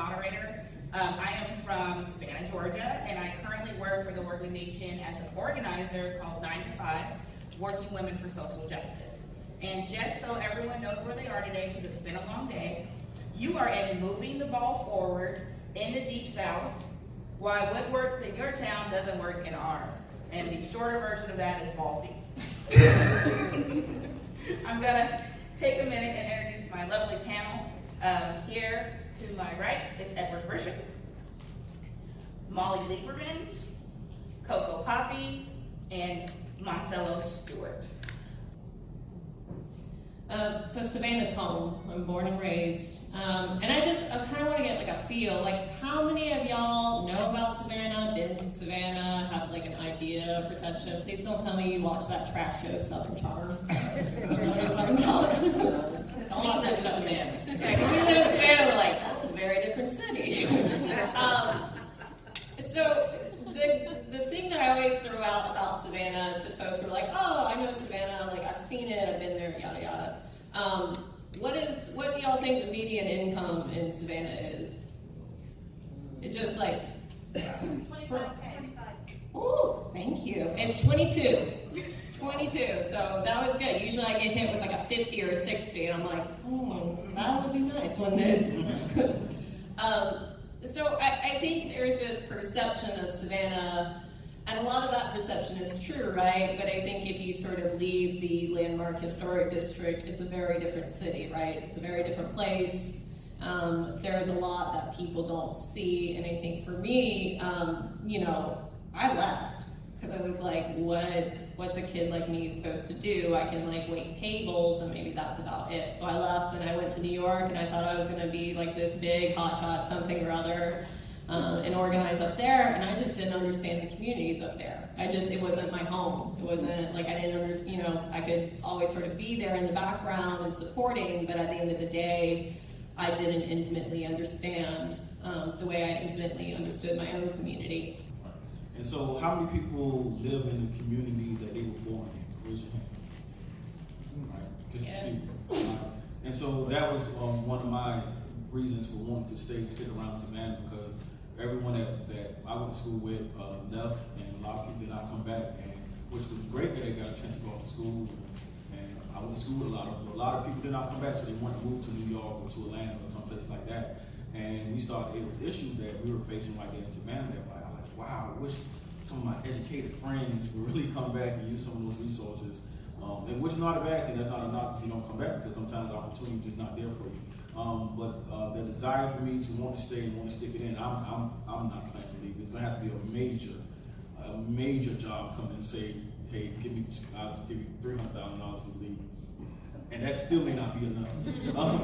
moderator. I am from Savannah, Georgia, and I currently work for the organization as an organizer called 9 to 5, Working Women for Social Justice. And just so everyone knows where they are today, because it's been a long day, you are in moving the ball forward in the Deep South, why what works in your town doesn't work in ours. And the shorter version of that is balls deep. I'm gonna take a minute and introduce my lovely panel. Here to my right is Edward Bishop, Molly Lieberman, Coco Poppy, and Moncello Stewart. So Savannah's home. I'm born and raised. And I kind of want to get like a feel, like how many of y'all know about Savannah, been to Savannah, have like an idea, perception? Please don't tell me you watch that trash show, Southern Charm. I don't know what I'm talking about. It's all about that show. Savannah. Okay, we live in Savannah, we're like, that's a very different city. So the thing that I always throw out about Savannah to folks who are like, oh, I know Savannah, like I've seen it, I've been there, yada yada. What do y'all think the median income in Savannah is? It just like 25K. Ooh, thank you. It's 22. 22. So that was good. Usually I get hit with like a 50 or a 60, and I'm like, that would be nice, wouldn't it? So I think there's this perception of Savannah, and a lot of that perception is true, right? But I think if you sort of leave the landmark historic district, it's a very different city, right? It's a very different place. There's a lot that people don't see, and I think for me, I left because I was like, what's a kid like me supposed to do? I can like wait tables and maybe that's about it. So I left and I went to New York and I thought I was gonna be like this big hotshot something or other and organize up there, and I just didn't understand the communities up there. It wasn't my home. It wasn't like I could always sort of be there in the background and supporting, but at the end of the day, I didn't intimately understand the way I intimately understood my own community. And so, how many people live in the community that they were born in? Raise your hand. Right, just a few. And so that was one of my reasons for wanting to stick around Savannah, because everyone that I went to school with left, and a lot of people did not come back, and which was great that they got a chance to go off to school. And I went to school with a lot of people did not come back, so they wanted to move to New York or to Atlanta or someplace like that. And it was issues that we were facing right there in Savannah that wow, I wish some of my educated friends would really come back and use some of those resources. And which is not a bad thing. That's not a knock if you don't come back, because sometimes the opportunity is just not there for you. But the desire for me to want to stay and want to stick it in, I'm not planning to leave. It's going to have to be a major job coming and say, hey, I'll give you $300,000 for the leave. And that still may not be enough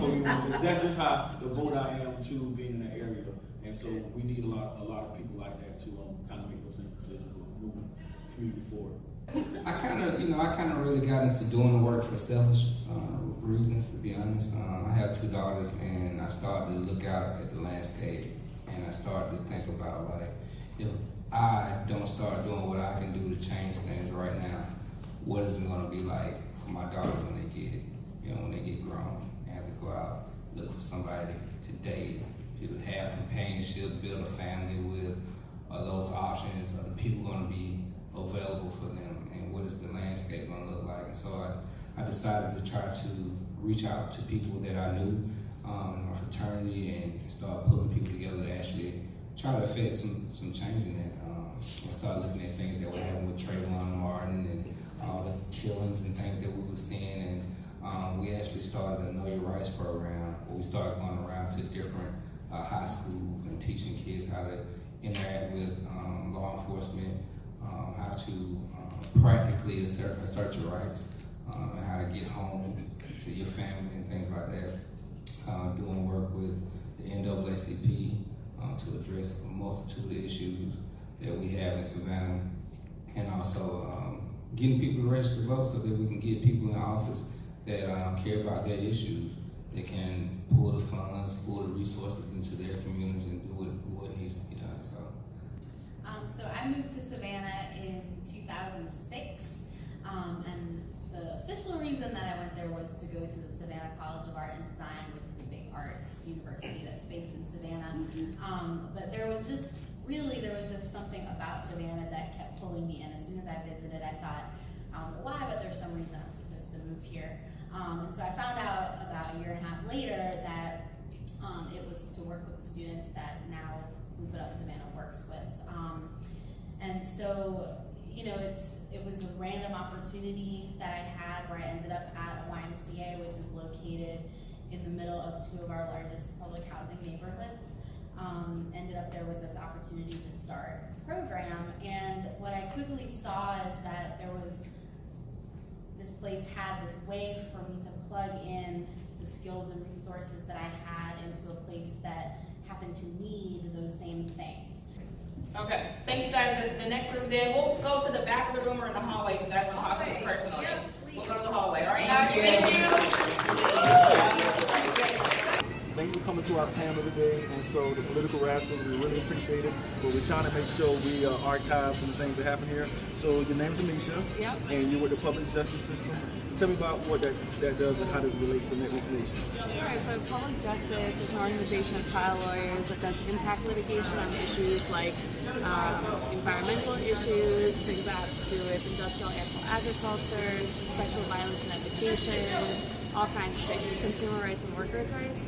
for me. That's just how devoted I am to being in that area. And so we need a lot of people like that to kind of make those decisions of moving the community forward. I kind of really got into doing the work for selfish reasons, to be honest. I have 2 daughters, and I started to look out at the landscape, and I started to think about, like, if I don't start doing what I can do to change things right now, what is it going to be like for my daughters when they get grown and have to go out, look for somebody to date, to have companionship, build a family with? Are those options, are the people going to be available for them, and what is the landscape going to look like? And so I decided to try to reach out to people that I knew in my fraternity and start pulling people together to actually try to affect some change in that. And start looking at things that were happening with Trayvon Martin and all the killings and things that we were seeing. And we actually started a Know Your Rights program where we started going around to different high schools and teaching kids how to interact with law enforcement, how to practically assert your rights, and how to get home to your family and things like that. Doing work with the NAACP to address a multitude of issues that we have in Savannah, and also getting people to register to vote so that we can get people in office that care about their issues, that can pull the funds, pull the resources into their communities and do what needs to be done. So I moved to Savannah in 2006, and the official reason that I went there was to go to the Savannah College of Art and Design, which is a big arts university that's based in Savannah. But there was just something about Savannah that kept pulling me in. As soon as I visited, I thought, I don't know why, but there's some reason I'm supposed to move here. And so I found out about a year and a half later that it was to work with the students that now Move It Up Savannah works with. And so, you know, it was a random opportunity that I had where I ended up at a YMCA, which is located in the middle of two of our largest public housing neighborhoods. Ended up there with this opportunity to start a program, and what I quickly saw is that this place had this way for me to plug in the skills and resources that I had into a place that happened to need those same things. Okay, thank you guys. The next room then, we'll go to the back of the room or in the hallway if you guys want to talk to this person on it. We'll go to the hallway, all right guys? Thank you. Thank you for coming to our panel today. And so the political rascals, we really appreciate it. But we're trying to make sure we archive some things that happen here. So your name's Amisha, Yep. and you're with the public justice system. Tell me about what that does and how does it relate to the Netroots Nation. Sure. So Public Justice is an organization of trial lawyers that does impact litigation on issues like environmental issues, things that have to do with industrial animal agriculture, sexual violence and education, all kinds of things, consumer rights and workers' rights.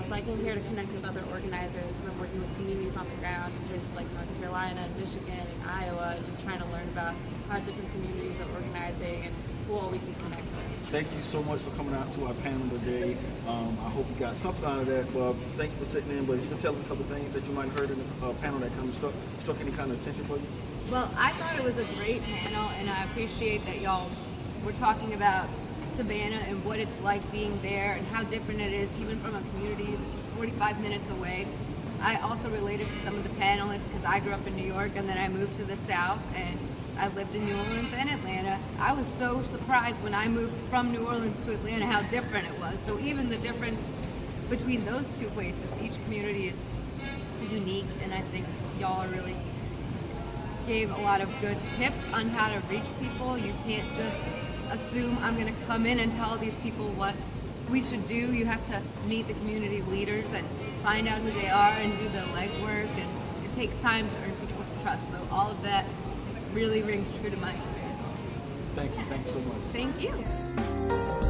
So I came here to connect with other organizers because I'm working with communities on the ground in places like North Carolina and Michigan and Iowa, just trying to learn about how different communities are organizing and who all we can connect with. Thank you so much for coming out to our panel today. I hope you got something out of that. Well, thank you for sitting in, but if you can tell us a couple of things that you might have heard in the panel that kind of struck any kind of attention for you. Well, I thought it was a great panel, and I appreciate that y'all were talking about Savannah and what it's like being there and how different it is even from a community 45 minutes away. I also related to some of the panelists because I grew up in New York and then I moved to the South and I lived in New Orleans and Atlanta. I was so surprised when I moved from New Orleans to Atlanta how different it was. So even the difference between those two places, each community is unique, and I think y'all really gave a lot of good tips on how to reach people. You can't just assume I'm going to come in and tell these people what we should do. You have to meet the community leaders and find out who they are and do the legwork, and it takes time to earn people's trust. So all of that really rings true to my experience. Thank you so much. Thank you.